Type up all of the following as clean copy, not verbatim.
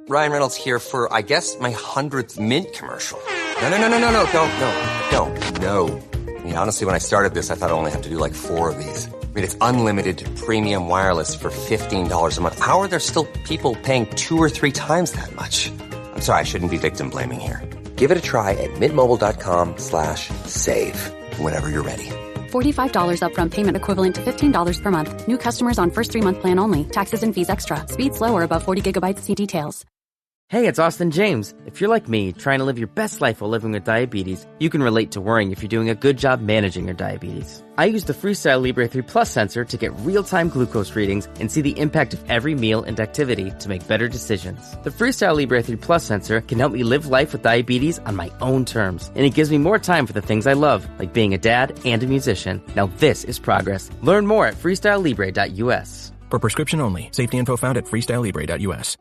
Ryan Reynolds here for, I guess, my 100th Mint commercial. No. I mean, honestly, when I started this, I thought I only have to do like 4 of these. I mean, it's unlimited premium wireless for $15 a month. How are there still people paying 2 or 3 times that much? I'm sorry, I shouldn't be victim blaming here. Give it a try at mintmobile.com/save. Whenever you're ready. $45 upfront payment equivalent to $15 per month. New customers on first 3-month plan only. Taxes and fees extra. Speed slower above 40 gigabytes. See details. Hey, it's Austin James. If you're like me, trying to live your best life while living with diabetes, you can relate to worrying if you're doing a good job managing your diabetes. I use the Freestyle Libre 3 Plus sensor to get real-time glucose readings and see the impact of every meal and activity to make better decisions. The Freestyle Libre 3 Plus sensor can help me live life with diabetes on my own terms, and it gives me more time for the things I love, like being a dad and a musician. Now this is progress. Learn more at freestylelibre.us. For prescription only. Safety info found at freestylelibre.us.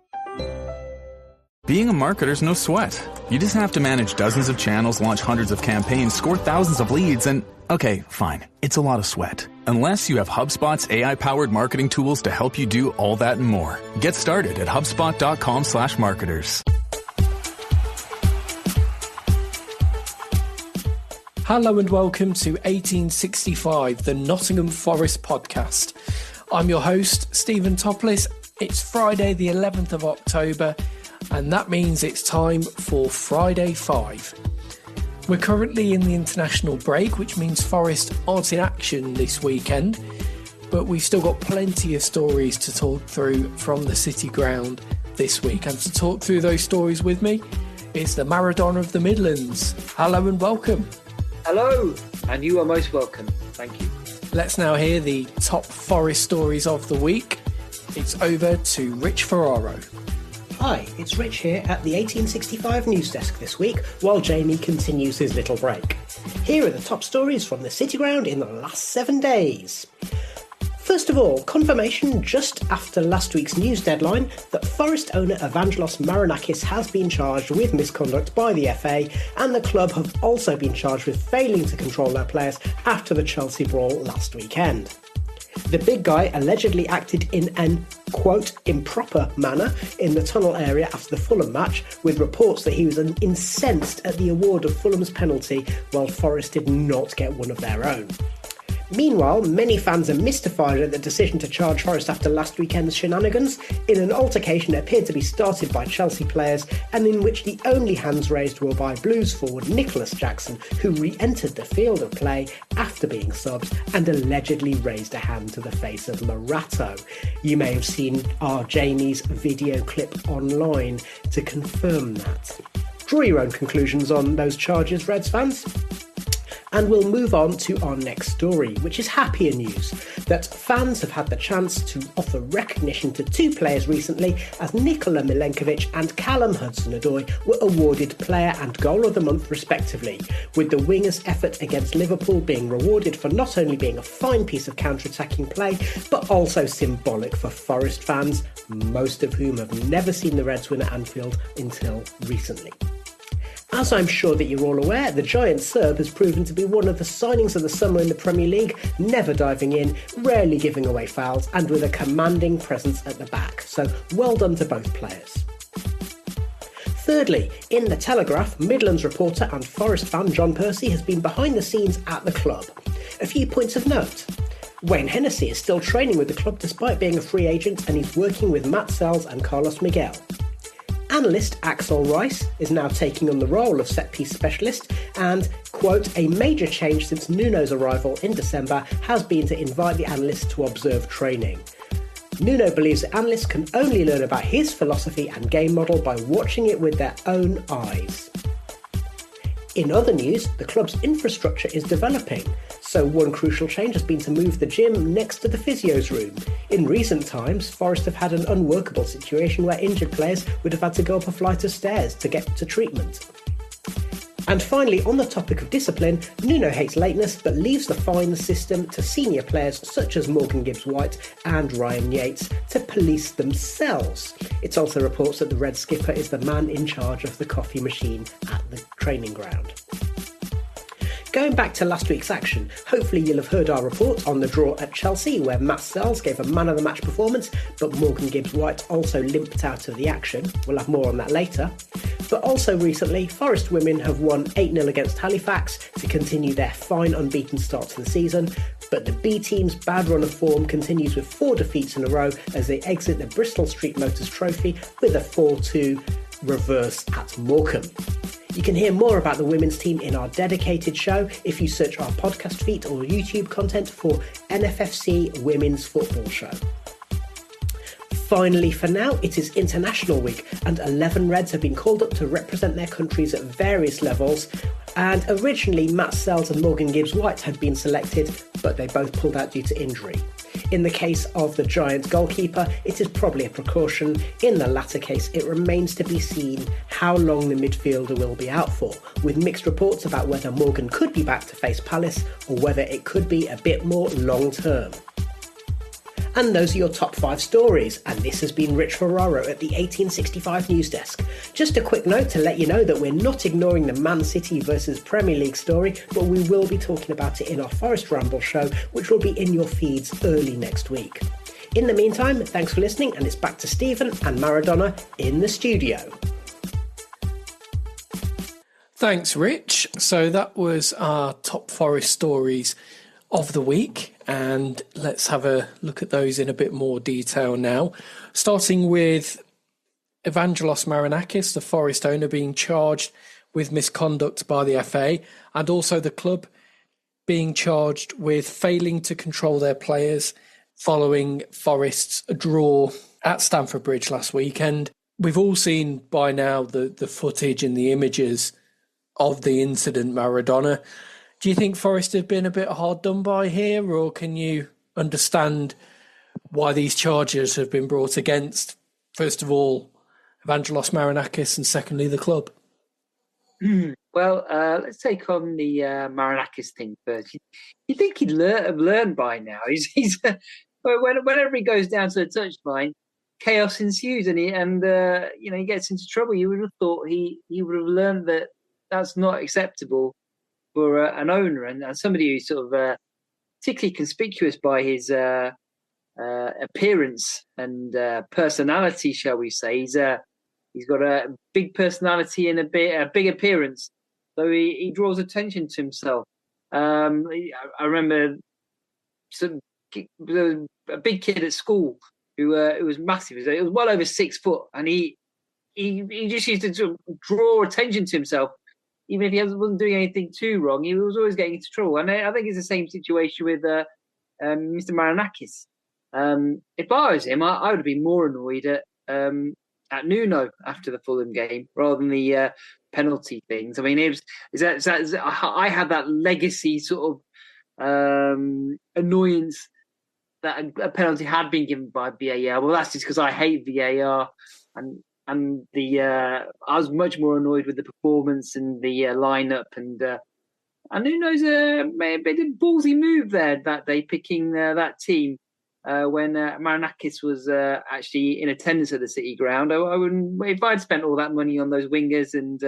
Being a marketer's no sweat. You just have to manage dozens of channels, launch hundreds of campaigns, score thousands of leads, and okay, fine. It's a lot of sweat. Unless you have HubSpot's AI-powered marketing tools to help you do all that and more. Get started at HubSpot.com/marketers. Hello and welcome to 1865, the Nottingham Forest podcast. I'm your host, Stephen Topless. It's Friday, the 11th of October, and that means it's time for Friday 5. We're currently in the international break, which means Forest aren't in action this weekend, but we've still got plenty of stories to talk through from the City Ground this week. And to talk through those stories with me is the Maradona of the Midlands. Hello and welcome. Hello, and you are most welcome. Thank you. Let's now hear the top Forest stories of the week. It's over to Rich Ferraro. Hi, it's Rich here at the 1865 news desk this week, while Jamie continues his little break. Here are the top stories from the City Ground in the last 7 days. First of all, confirmation just after last week's news deadline that Forest owner Evangelos Marinakis has been charged with misconduct by the FA, and the club have also been charged with failing to control their players after the Chelsea brawl last weekend. The big guy allegedly acted in an, quote, improper manner in the tunnel area after the Fulham match, with reports that he was incensed at the award of Fulham's penalty while Forest did not get one of their own. Meanwhile, many fans are mystified at the decision to charge Forest after last weekend's shenanigans, in an altercation that appeared to be started by Chelsea players and in which the only hands raised were by Blues forward Nicholas Jackson, who re-entered the field of play after being subbed and allegedly raised a hand to the face of Morato. You may have seen our Jamie's video clip online to confirm that. Draw your own conclusions on those charges, Reds fans. And we'll move on to our next story, which is happier news, that fans have had the chance to offer recognition to 2 players recently, as Nikola Milenkovic and Callum Hudson-Odoi were awarded Player and Goal of the Month respectively, with the winger's effort against Liverpool being rewarded for not only being a fine piece of counter-attacking play, but also symbolic for Forest fans, most of whom have never seen the Reds win at Anfield until recently. As I'm sure that you're all aware, the giant Serb has proven to be one of the signings of the summer in the Premier League, never diving in, rarely giving away fouls, and with a commanding presence at the back. So well done to both players. Thirdly, in The Telegraph, Midlands reporter and Forest fan John Percy has been behind the scenes at the club. A few points of note. Wayne Hennessy is still training with the club despite being a free agent, and he's working with Matt Sells and Carlos Miguel. Analyst Axel Rice is now taking on the role of set-piece specialist, and, quote, a major change since Nuno's arrival in December has been to invite the analyst to observe training. Nuno believes that analysts can only learn about his philosophy and game model by watching it with their own eyes. In other news, the club's infrastructure is developing, so one crucial change has been to move the gym next to the physio's room. In recent times, Forest have had an unworkable situation where injured players would have had to go up a flight of stairs to get to treatment. And finally, on the topic of discipline, Nuno hates lateness but leaves the fines system to senior players such as Morgan Gibbs-White and Ryan Yates to police themselves. It also reports that the Red skipper is the man in charge of the coffee machine at the training ground. Going back to last week's action, hopefully you'll have heard our report on the draw at Chelsea, where Matt Sells gave a man-of-the-match performance, but Morgan Gibbs-White also limped out of the action. We'll have more on that later. But also recently, Forest women have won 8-0 against Halifax to continue their fine unbeaten start to the season, but the B team's bad run of form continues with 4 defeats in a row as they exit the Bristol Street Motors Trophy with a 4-2 reverse at Morecambe. You can hear more about the women's team in our dedicated show if you search our podcast feed or YouTube content for NFFC Women's Football Show. Finally, for now, it is International Week and 11 Reds have been called up to represent their countries at various levels. And originally, Matt Sells and Morgan Gibbs-White had been selected, but they both pulled out due to injury. In the case of the Giants goalkeeper, it is probably a precaution. In the latter case, it remains to be seen how long the midfielder will be out for, with mixed reports about whether Morgan could be back to face Palace or whether it could be a bit more long-term. And those are your top 5 stories, and this has been Rich Ferraro at the 1865 News Desk. Just a quick note to let you know that we're not ignoring the Man City versus Premier League story, but we will be talking about it in our Forest Ramble show, which will be in your feeds early next week. In the meantime, thanks for listening, and it's back to Stephen and Maradona in the studio. Thanks, Rich. So that was our top Forest stories of the week, and let's have a look at those in a bit more detail now. Starting with Evangelos Marinakis, the Forest owner, being charged with misconduct by the FA, and also the club being charged with failing to control their players following Forest's draw at Stamford Bridge last weekend. We've all seen by now the footage and the images of the incident, Maradona. Do you think Forest have been a bit hard done by here, or can you understand why these charges have been brought against, first of all, Evangelos Marinakis, and secondly, the club? Well, let's take on the Marinakis thing first. You think he'd have learned by now? He's whenever he goes down to the touchline, chaos ensues, and he gets into trouble. You would have thought he would have learned that that's not acceptable for an owner and somebody who's sort of particularly conspicuous by his appearance and personality, shall we say. He's got a big personality and a big appearance, so he draws attention to himself. I remember a big kid at school who was massive. It was well over 6 foot, and he just used to sort of draw attention to himself. Even if he wasn't doing anything too wrong, he was always getting into trouble. And I think it's the same situation with Mr. Marinakis. If I was him, I would have been more annoyed at Nuno after the Fulham game rather than the penalty things. I mean, I had that legacy sort of annoyance that a penalty had been given by VAR. Well, that's just because I hate VAR, and I was much more annoyed with the performance and the lineup, and Nuno's made a ballsy move there that day, picking that team when Marinakis was actually in attendance at the City ground. I wouldn't, if I'd spent all that money on those wingers and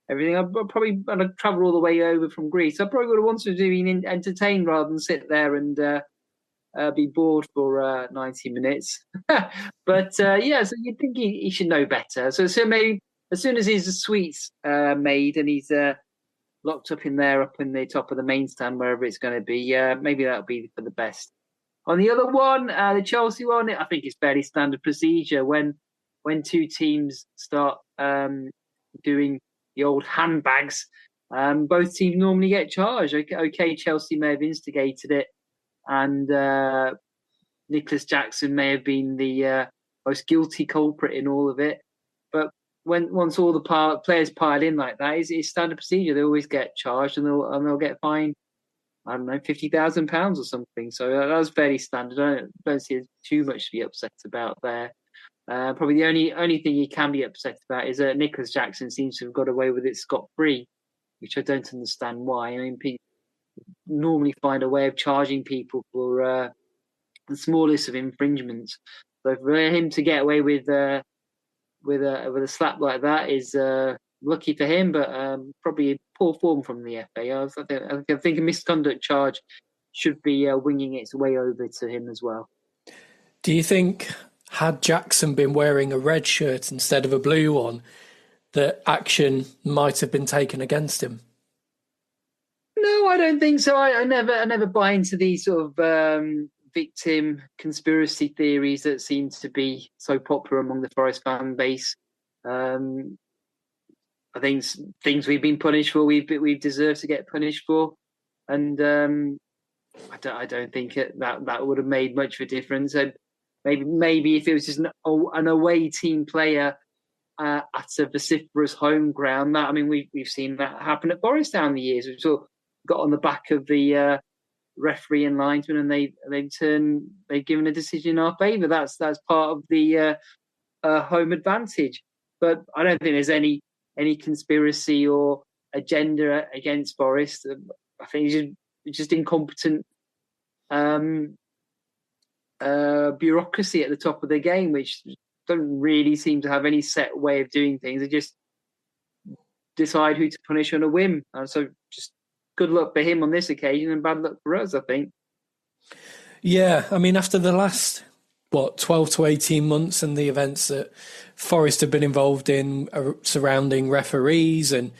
everything, I'd travel all the way over from Greece. I probably would have wanted to be entertained rather than sit there and be bored for 90 minutes. But so you'd think he should know better. So maybe as soon as his suite's made and he's locked up in there, up in the top of the main stand, wherever it's going to be, maybe that'll be for the best. On the other one, the Chelsea one, I think it's fairly standard procedure when two teams start doing the old handbags. Both teams normally get charged. Okay, Chelsea may have instigated it, and Nicholas Jackson may have been the most guilty culprit in all of it. But once all the players pile in like that, it's standard procedure. They always get charged, and they'll get fined, I don't know, £50,000 or something. So that was fairly standard. I don't see too much to be upset about there. Probably the only thing you can be upset about is that Nicholas Jackson seems to have got away with it scot-free, which I don't understand why. I mean, people normally find a way of charging people for the smallest of infringements. So for him to get away with a slap like that is lucky for him, but probably poor form from the FA. I think a misconduct charge should be winging its way over to him as well. Do you think, had Jackson been wearing a red shirt instead of a blue one, that action might have been taken against him? No, I don't think so. I never buy into these sort of victim conspiracy theories that seem to be so popular among the Forest fan base. I think things we've been punished for, we've deserved to get punished for, and I don't think that would have made much of a difference. And maybe if it was just an away team player at a vociferous home ground, that, I mean, we've seen that happen at Forest down the years. We've sort of got on the back of the referee and linesman, and they've given a decision in our favour. That's part of the home advantage. But I don't think there's any conspiracy or agenda against Forest. I think it's just incompetent bureaucracy at the top of the game, which don't really seem to have any set way of doing things. They just decide who to punish on a whim. And so just good luck for him on this occasion and bad luck for us, I think. Yeah, I mean, after the last 12 to 18 months and the events that Forest have been involved in surrounding referees and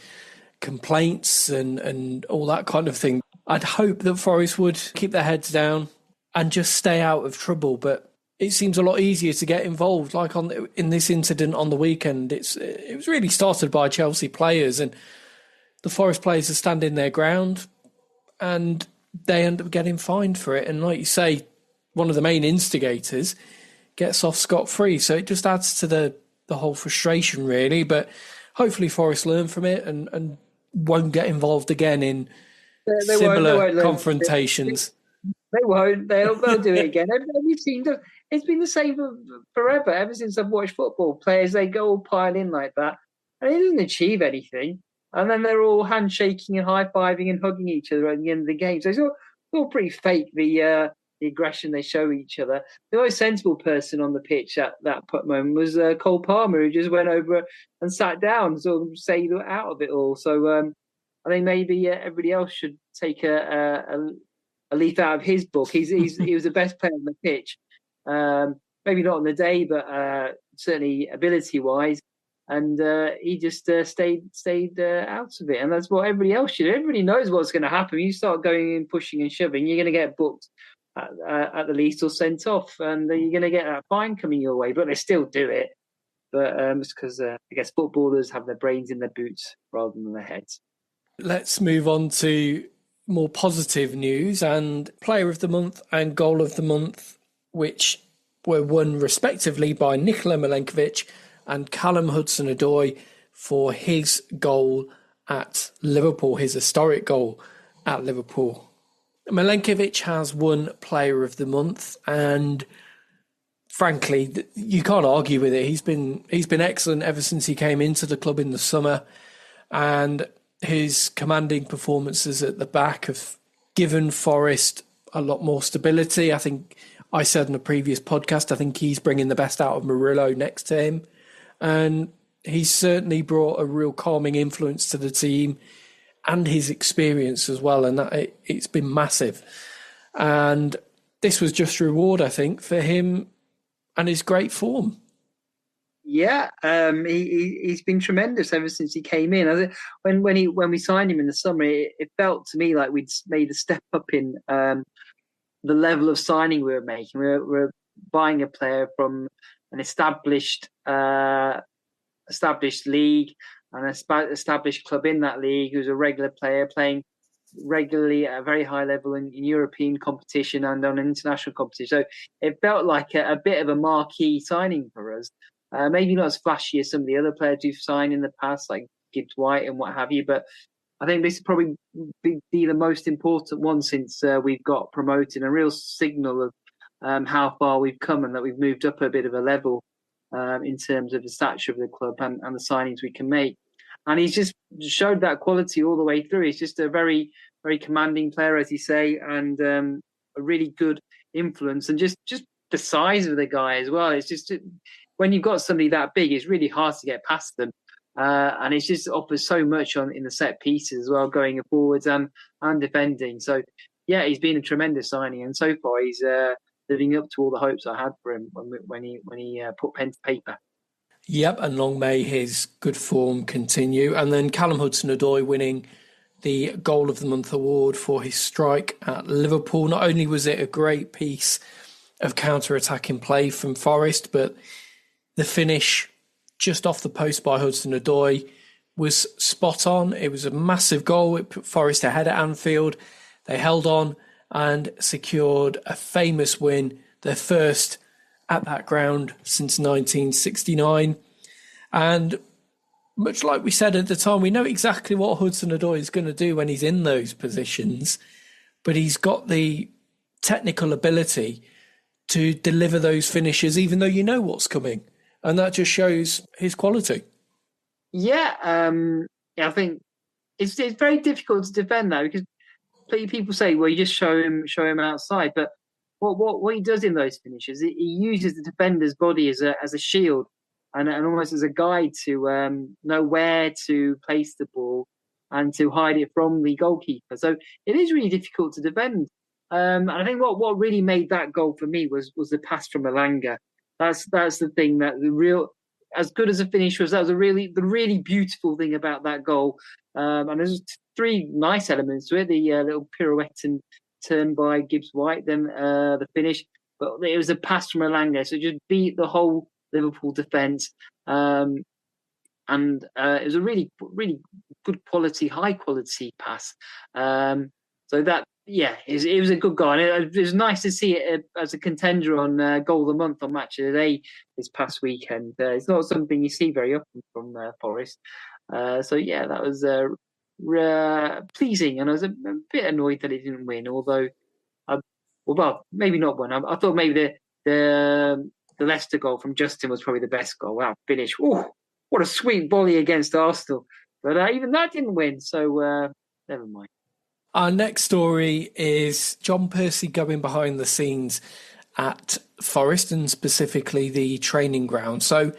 complaints and all that kind of thing, I'd hope that Forest would keep their heads down and just stay out of trouble. But it seems a lot easier to get involved. Like in this incident on the weekend, it was really started by Chelsea players, and the Forest players are standing their ground and they end up getting fined for it. And like you say, one of the main instigators gets off scot-free. So it just adds to the whole frustration, really. But hopefully Forest learn from it and won't get involved again in similar confrontations. They won't. They'll do it again. We've seen it's been the same forever. Ever since I've watched football, players, they go all pile in like that, and it doesn't achieve anything. And then they're all handshaking and high-fiving and hugging each other at the end of the game. So it's all pretty fake, the aggression they show each other. The most sensible person on the pitch at that moment was Cole Palmer, who just went over and sat down, sort of stayed out of it all. So I think maybe everybody else should take a leaf out of his book. He was the best player on the pitch. Maybe not on the day, but certainly ability-wise. And he just stayed out of it. And that's what everybody else should. Everybody knows what's going to happen. You start going in, pushing and shoving, you're going to get booked at the least or sent off. And then you're going to get a fine coming your way. But they still do it. But it's because I guess footballers have their brains in their boots rather than their heads. Let's move on to more positive news. And Player of the Month and Goal of the Month, which were won respectively by Nikola Milenkovic and Callum Hudson-Odoi for his goal at Liverpool, his historic goal at Liverpool. Milenkovic has won Player of the Month, and frankly, you can't argue with it. He's been excellent ever since he came into the club in the summer, and his commanding performances at the back have given Forest a lot more stability. I think I said in a previous podcast, I think he's bringing the best out of Murillo next to him. And he's certainly brought a real calming influence to the team and his experience as well. And that it's been massive. And this was just reward, I think, for him and his great form. Yeah, he's been tremendous ever since he came in. When we signed him in the summer, it felt to me like we'd made a step up in the level of signing we were making. We're buying a player from an established league, an established club in that league, who's a regular player playing regularly at a very high level in European competition and on international competition. So it felt like a bit of a marquee signing for us. Maybe not as flashy as some of the other players we've signed in the past, like Gibbs White and what have you, but I think this is probably be the most important one since we've got promoted, a real signal of how far we've come and that we've moved up a bit of a level in terms of the stature of the club and the signings we can make. And he's just showed that quality all the way through. He's just a very, very commanding player, as you say, and a really good influence. And just the size of the guy as well. It's just when you've got somebody that big, it's really hard to get past them. And it just offers so much in the set pieces as well, going forwards and defending. So, yeah, he's been a tremendous signing, and so far he's living up to all the hopes I had for him when he put pen to paper. Yep, and long may his good form continue. And then Callum Hudson-Odoi winning the Goal of the Month award for his strike at Liverpool. Not only was it a great piece of counter-attacking play from Forest, but the finish just off the post by Hudson-Odoi was spot on. It was a massive goal. It put Forest ahead at Anfield. They held on and secured a famous win, their first at that ground since 1969. And much like we said at the time, we know exactly what Hudson-Odoi is going to do when he's in those positions, but he's got the technical ability to deliver those finishes, even though you know what's coming. And that just shows his quality. Yeah, I think it's very difficult to defend that, because people say, well, you just show him outside. But what he does in those finishes, he uses the defender's body as a shield and almost as a guide to know where to place the ball and to hide it from the goalkeeper. So it is really difficult to defend. And I think what really made that goal for me was the pass from Elanga. That's the thing, that the real, as good as the finish was, that was the really beautiful thing about that goal. And there's three nice elements to it: the little pirouette and turn by Gibbs White, then the finish. But it was a pass from Elanga, so it just beat the whole Liverpool defence. And it was a really, really good quality, high quality pass. So that, yeah, it was a good goal. And it was nice to see it as a contender on Goal of the Month on Match of the Day this past weekend. It's not something you see very often from Forest. So yeah, that was pleasing, and I was a bit annoyed that it didn't win. Although, well, maybe not win. I thought maybe the Leicester goal from Justin was probably the best goal. Wow, finish! Oh, what a sweet volley against Arsenal! But even that didn't win. So never mind. Our next story is John Percy going behind the scenes at Forest, and specifically the training ground. So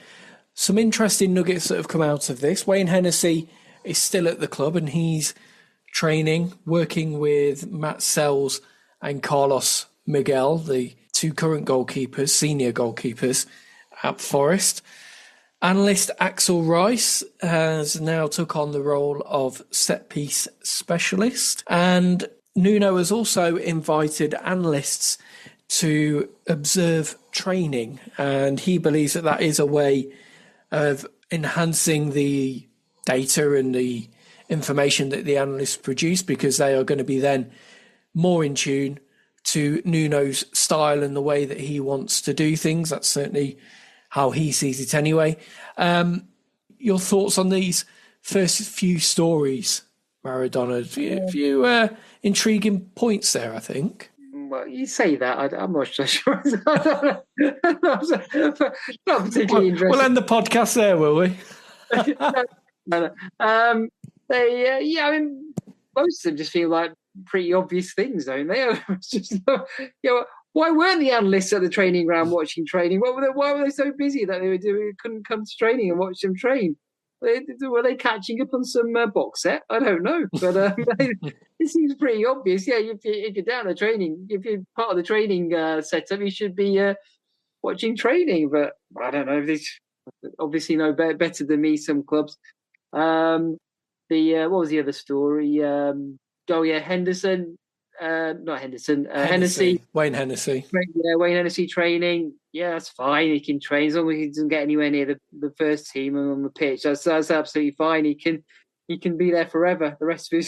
some interesting nuggets that have come out of this. Wayne Hennessy is still at the club, and he's training, working with Matt Sells and Carlos Miguel, the two current goalkeepers, senior goalkeepers at Forest. Analyst Axel Rice has now took on the role of set-piece specialist, and Nuno has also invited analysts to observe training, and he believes that is a way of enhancing the data and the information that the analysts produce, because they are going to be then more in tune to Nuno's style and the way that he wants to do things. That's certainly how he sees it anyway. Your thoughts on these first few stories, Maradona? A few intriguing points there, I think. Well, you say that. I'm not so sure. Not particularly interesting. We'll end the podcast there, will we? No. I mean, most of them just feel like pretty obvious things, don't they? It's just, why weren't the analysts at the training ground watching training? Why were they so busy that they couldn't come to training and watch them train? Were they catching up on some box set? I don't know, but it seems pretty obvious. Yeah, if you're down the training, if you're part of the training setup, you should be watching training. But I don't know. They obviously know better than me. Some clubs. What was the other story? Henderson. Not Henderson. Hennessy. Wayne Hennessy. Yeah, Wayne Hennessy training. Yeah, that's fine. He can train as long as he doesn't get anywhere near the first team and on the pitch. That's absolutely fine. He can be there forever, the rest of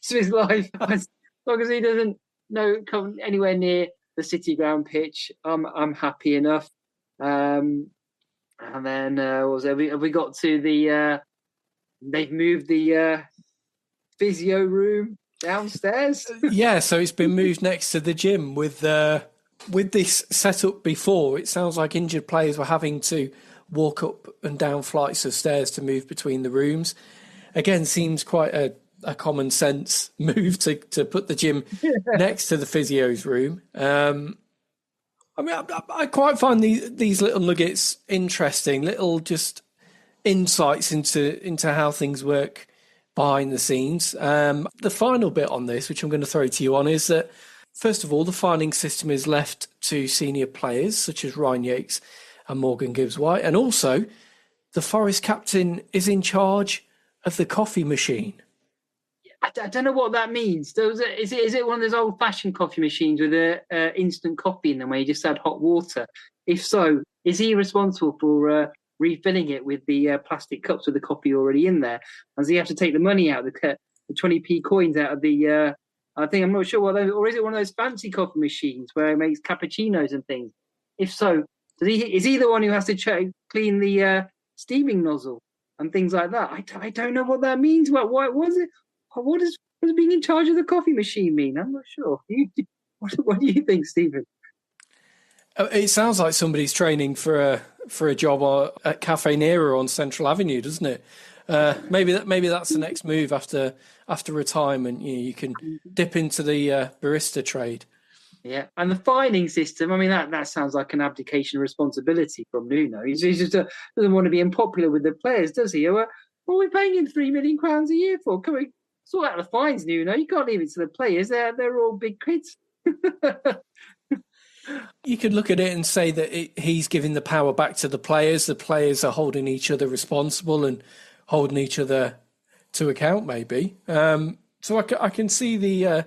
his life, as long as he doesn't come anywhere near the City Ground pitch. I'm happy enough. And then have we got to the? They've moved the physio room downstairs. Yeah, so it's been moved next to the gym. With this setup before, it sounds like injured players were having to walk up and down flights of stairs to move between the rooms. Again, seems quite a common sense move to put the gym next to the physio's room. I mean, I quite find these little nuggets interesting, little just insights into how things work behind the scenes. The final bit on this, which I'm going to throw to you on, is that, first of all, the fining system is left to senior players such as Ryan Yates and Morgan Gibbs-White. And also, the Forest captain is in charge of the coffee machine. I don't know what that means. Is it one of those old-fashioned coffee machines with a instant coffee in them where you just add hot water? If so, is he responsible for refilling it with the plastic cups with the coffee already in there? And does he have to take the money out, the 20p coins out of the... I'm not sure what those... Or is it one of those fancy coffee machines where it makes cappuccinos and things? If so, is he the one who has to clean the steaming nozzle and things like that? I don't know what that means. What was it? What does being in charge of the coffee machine mean? I'm not sure. What do you think, Stephen? It sounds like somebody's training for a job at Cafe Nero on Central Avenue, doesn't it? Maybe that's the next move after retirement. You can dip into the barista trade. Yeah, and the fining system. I mean, that sounds like an abdication of responsibility from Nuno. He just doesn't want to be unpopular with the players, does he? What are we paying him £3 million a year for? Can we sort out the fines, Nuno? You can't leave it to the players. They're all big kids. You could look at it and say that he's giving the power back to the players. The players are holding each other responsible and holding each other to account, maybe. So I can see the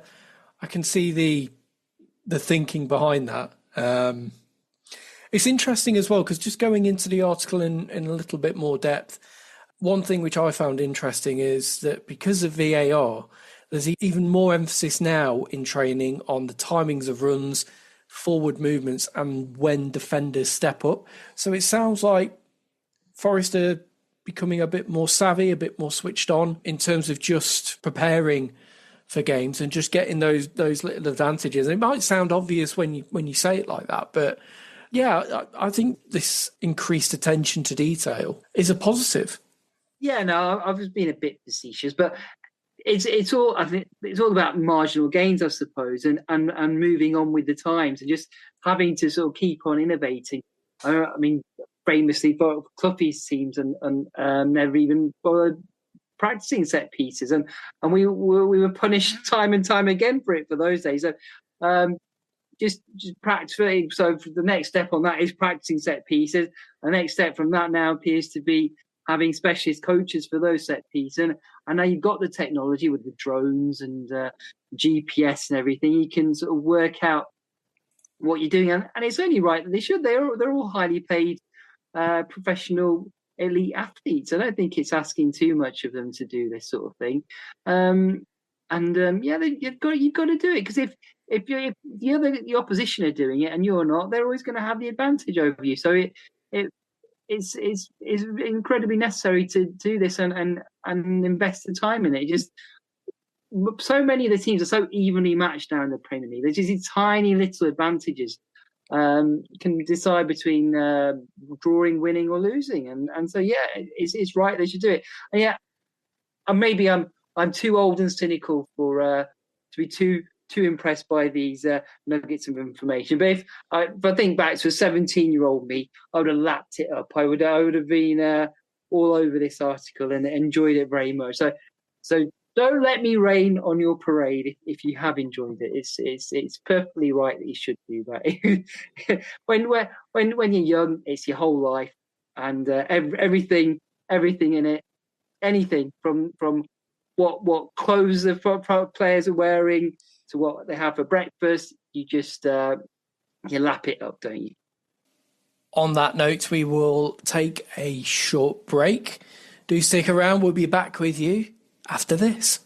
thinking behind that. It's interesting as well, because just going into the article in a little bit more depth, one thing which I found interesting is that because of VAR, there's even more emphasis now in training on the timings of runs, forward movements, and when defenders step up. So it sounds like Forest are becoming a bit more savvy, a bit more switched on in terms of just preparing for games and just getting those little advantages. And it might sound obvious when you say it like that, but yeah, I think this increased attention to detail is a positive. Yeah, no, I've just been a bit facetious, but it's all, I think it's all about marginal gains, I suppose, and moving on with the times and just having to sort of keep on innovating. I mean, famously, Cloughie's teams and never even bothered practicing set pieces, and we were punished time and time again for it for those days. So just practicing. So the next step on that is practicing set pieces. The next step from that now appears to be having specialist coaches for those set pieces. And now you've got the technology with the drones and GPS and everything. You can sort of work out what you're doing, and it's only right that they should. They're all highly paid professional elite athletes. I don't think it's asking too much of them to do this sort of thing. You've got to do it, because if the opposition are doing it and you're not, they're always going to have the advantage over you. So it's incredibly necessary to do this and invest the time in it. Just so many of the teams are so evenly matched now in the Premier League. There's just these tiny little advantages can decide between drawing, winning, or losing. And so yeah, it's right they should do it. And yeah, and maybe I'm too old and cynical for to be too impressed by these nuggets of information. But if I think back to a 17-year-old me, I would have lapped it up. I would have been all over this article and enjoyed it very much. So don't let me rain on your parade if you have enjoyed it. It's perfectly right that you should do that. when you're young, it's your whole life, and everything in it, anything from what clothes the players are wearing to what they have for breakfast, you just you lap it up, don't you? On that note, we will take a short break. Do stick around. We'll be back with you after this.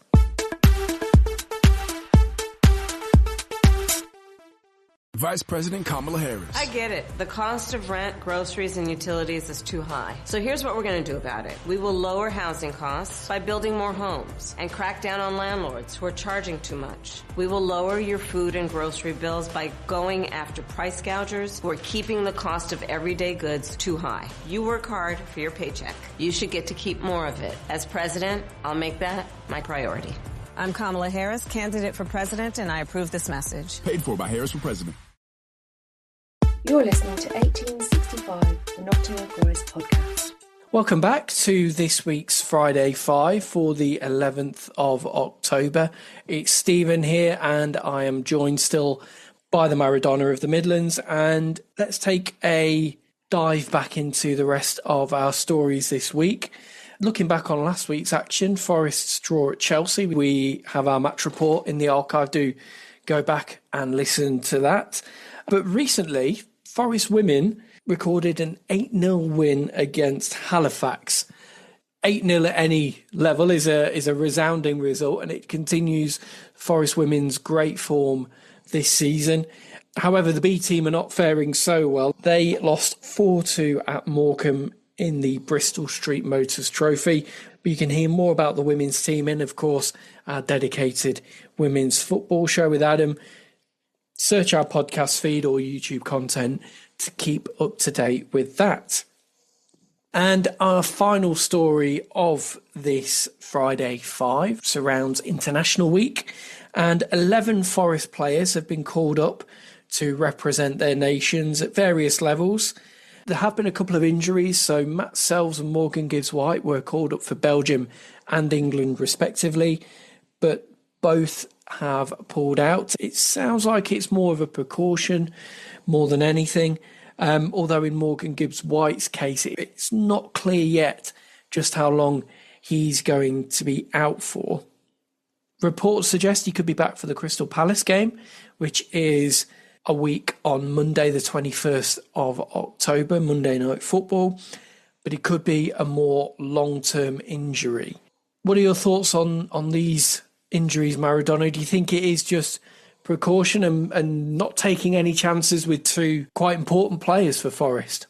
Vice President Kamala Harris. I get it. The cost of rent, groceries, and utilities is too high. So here's what we're going to do about it. We will lower housing costs by building more homes and crack down on landlords who are charging too much. We will lower your food and grocery bills by going after price gougers who are keeping the cost of everyday goods too high. You work hard for your paycheck. You should get to keep more of it. As president, I'll make that my priority. I'm Kamala Harris, candidate for president, and I approve this message. Paid for by Harris for President. You're listening to 1865, the Nottingham Forest podcast. Welcome back to this week's Friday 5 for the 11th of October. It's Stephen here, and I am joined still by the Maradona of the Midlands. And let's take a dive back into the rest of our stories this week. Looking back on last week's action, Forest's draw at Chelsea, we have our match report in the archive. Do go back and listen to that. But recently, Forest women recorded an 8-0 win against Halifax. 8-0 at any level is a resounding result, and it continues Forest women's great form this season. However, the B team are not faring so well. They lost 4-2 at Morecambe in the Bristol Street Motors Trophy. But you can hear more about the women's team and, of course, our dedicated women's football show with Adam. Search our podcast feed or YouTube content to keep up to date with that. And our final story of this Friday 5 surrounds International Week, and 11 Forest players have been called up to represent their nations at various levels. There have been a couple of injuries, so Matt Sells and Morgan Gibbs-White were called up for Belgium and England respectively, but both have pulled out. It sounds like it's more of a precaution more than anything, although in Morgan Gibbs-White's case, it's not clear yet just how long he's going to be out for. Reports suggest he could be back for the Crystal Palace game, which is a week on Monday, the 21st of October, Monday Night Football, but it could be a more long-term injury. What are your thoughts on these injuries, Maradona? Do you think it is just precaution and not taking any chances with two quite important players for Forest?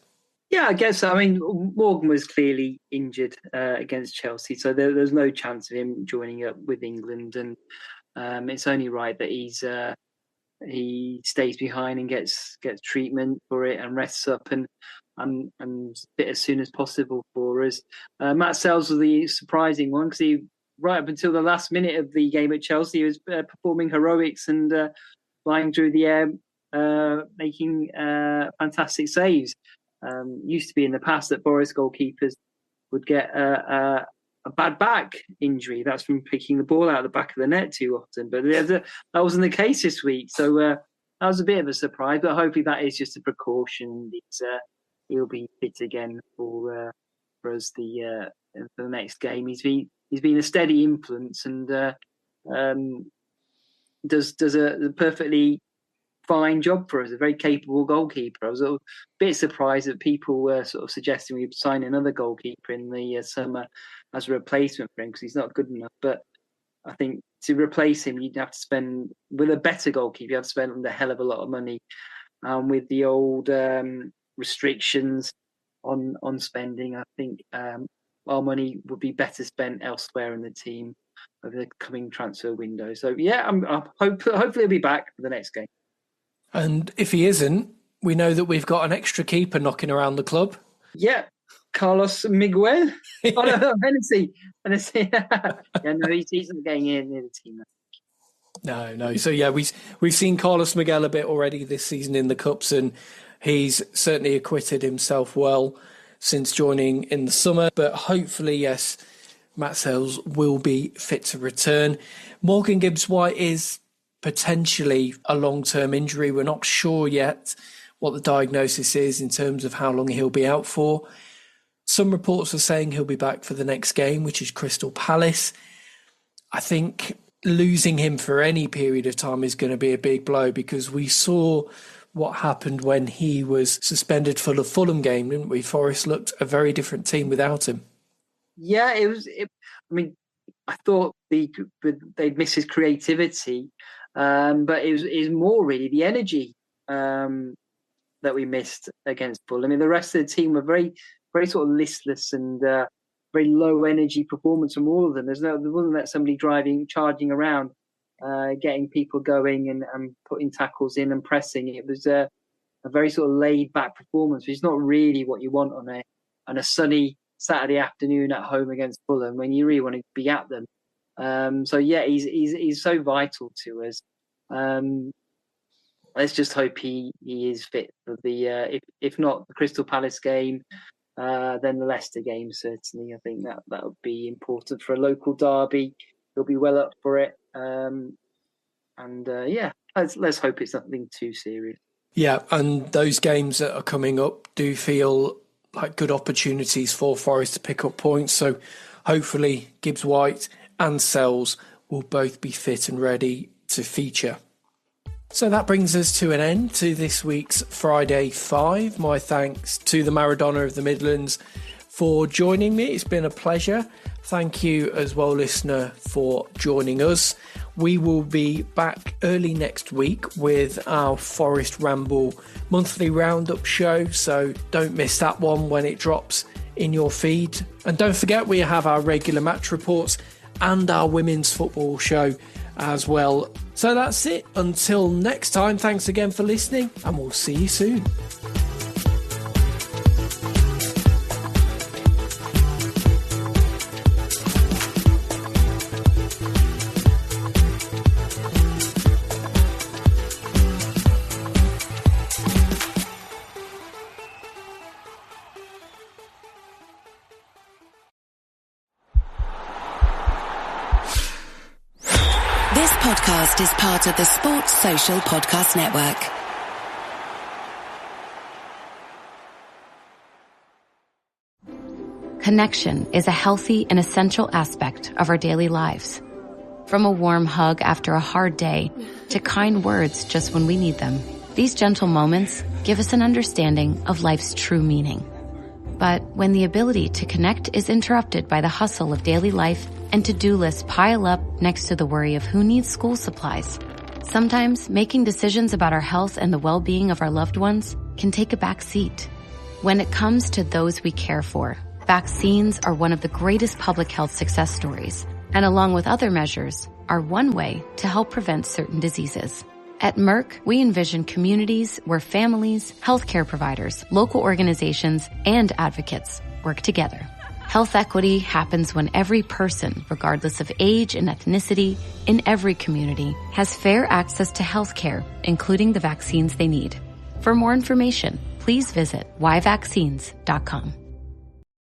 Yeah, I guess. I mean, Morgan was clearly injured against Chelsea, so there's no chance of him joining up with England, and it's only right that he stays behind and gets treatment for it and rests up and fit as soon as possible for us. Matt Sells was the surprising one because he, right up until the last minute of the game at Chelsea, he was performing heroics and flying through the air, making fantastic saves. Used to be in the past that Forest goalkeepers would get a bad back injury. That's from picking the ball out of the back of the net too often. But that wasn't the case this week. So that was a bit of a surprise. But hopefully that is just a precaution. He'll be fit again for us for the next game. He's been a steady influence and does a perfectly fine job for us, a very capable goalkeeper. I was a bit surprised that people were sort of suggesting we'd sign another goalkeeper in the summer as a replacement for him because he's not good enough. But I think to replace him, you'd have to spend, with a better goalkeeper, you have to spend a hell of a lot of money. With the old restrictions on spending, I think our money would be better spent elsewhere in the team over the coming transfer window. So yeah, hopefully he'll be back for the next game. And if he isn't, we know that we've got an extra keeper knocking around the club. Yeah, Carlos Miguel. Oh no, Hennessy. Yeah, no, he's not getting in the team. No. So yeah, we've seen Carlos Miguel a bit already this season in the Cups, and he's certainly acquitted himself well since joining in the summer. But hopefully, yes, Matt Sells will be fit to return. Morgan Gibbs-White is potentially a long-term injury. We're not sure yet what the diagnosis is in terms of how long he'll be out for. Some reports are saying he'll be back for the next game, which is Crystal Palace. I think losing him for any period of time is going to be a big blow because we saw what happened when he was suspended for the Fulham game, didn't we? Forest looked a very different team without him. Yeah, I thought they'd miss his creativity. But it was more really the energy that we missed against Fulham. I mean, the rest of the team were very, very sort of listless and very low energy performance from all of them. There wasn't that somebody charging around, getting people going and putting tackles in and pressing. It was a very sort of laid back performance, which is not really what you want on a sunny Saturday afternoon at home against Fulham when you really want to be at them. So yeah, he's so vital to us. Let's just hope he is fit for the if not the Crystal Palace game, than the Leicester game, certainly. I think that would be important for a local derby. He'll be well up for it. Let's hope it's nothing too serious. Yeah, and those games that are coming up do feel like good opportunities for Forest to pick up points. So hopefully Gibbs-White and Sells will both be fit and ready to feature. So that brings us to an end to this week's Friday 5. My thanks to the Maradona of the Midlands for joining me. It's been a pleasure. Thank you as well, listener, for joining us. We will be back early next week with our Forest Ramble monthly roundup show, so don't miss that one when it drops in your feed. And don't forget, we have our regular match reports and our women's football show as well. So that's it. Until next time, thanks again for listening, and we'll see you soon. This podcast is part of the Sports Social Podcast Network. Connection is a healthy and essential aspect of our daily lives. From a warm hug after a hard day to kind words just when we need them, these gentle moments give us an understanding of life's true meaning. But when the ability to connect is interrupted by the hustle of daily life and to-do lists pile up next to the worry of who needs school supplies, sometimes making decisions about our health and the well-being of our loved ones can take a back seat. When it comes to those we care for, vaccines are one of the greatest public health success stories, and along with other measures, are one way to help prevent certain diseases. At Merck, we envision communities where families, healthcare providers, local organizations, and advocates work together. Health equity happens when every person, regardless of age and ethnicity, in every community, has fair access to healthcare, including the vaccines they need. For more information, please visit whyvaccines.com.